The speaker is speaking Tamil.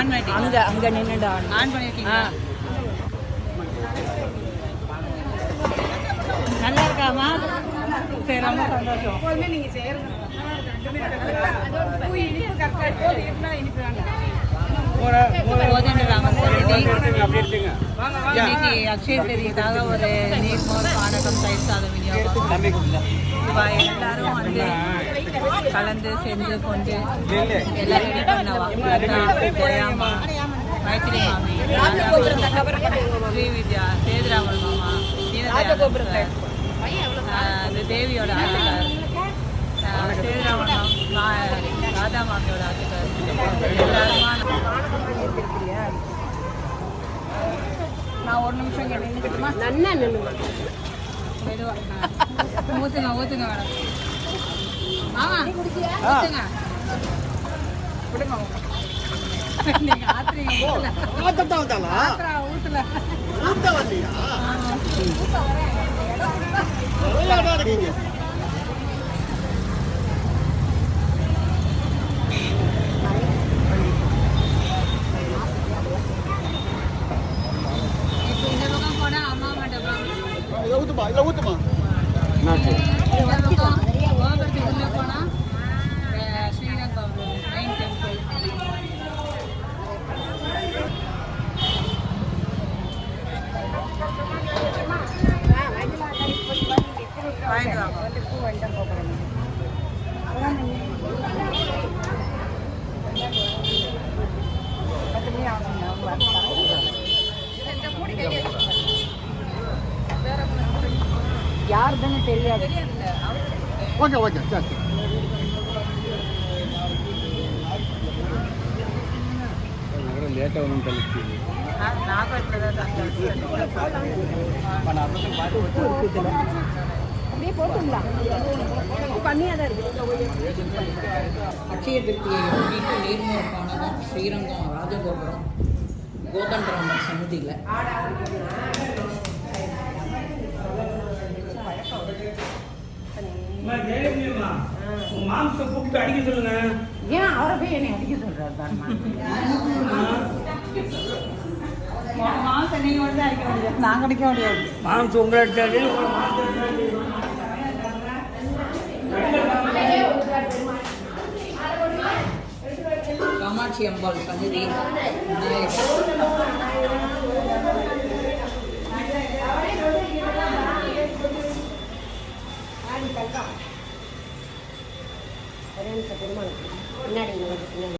அங்க நின்னுடா ஆன் பண்ணிருக்கீங்க. நல்லா இருக்காமா? சரி, ரொம்ப சந்தோஷம். நீங்க சேருங்க. இன்னைக்கு அக்ஷய திருதிக்காக ஒரு நீர்மோர் பானகம் தயிர் சாதம் விநியோகம். எல்லாரும் வந்து கலந்து செஞ்சு கொண்டு எல்லாம் ரெடி பண்ணவா. ஜெயாமா, மைத்திரி மாமி, ஸ்ரீவித்யா, சேதுராமன் மாமா, இந்த தேவியோட ஆசிரியர், சேதுராமன் ராதா மாமியோட ஆசிரியர் எல்லாருமா. நான் ஒரு நிமிஷம் நின்றுக்கிட்டுமா? நல்லா நின்றுமா ஊத்துங்க ஊத்துங்க மேடம். ஆமா ஊத்துங்க விடுங்க. நீங்க ஆத்திரிங்க ஊத்தல ஊத்துமா போனா ஸ்ரீரங்கம் மெயின் டெம்பிள். யாருன்னு தெரியாது. ஓகே ஓகே சரி. லேட்டாக ஒன்றும் தள்ளிச்சு அப்படியே போட்டுங்களா? கம்மியாக தான் இருக்கு. அக்ஷய திருப்தியை முன்னிட்டு நீர்மோர் பானகம் ஸ்ரீரங்கம் ராஜகோபுரம் கோதண்டராமர் சன்னதியில் மாம்சம் கூப்பிட்டு அடிக்க சொல்லுங்க. ஏன் அவரை போய் என்னை அடிக்க சொல்றாரு? மாம்சம் நீங்க வந்து அடிக்க முடியாது, நாங்க அடிக்க முடியாது. மாம்சம் உங்களை அடிச்சாரு. காமாட்சி அம்பாள் சன்னதி, விநாயகர்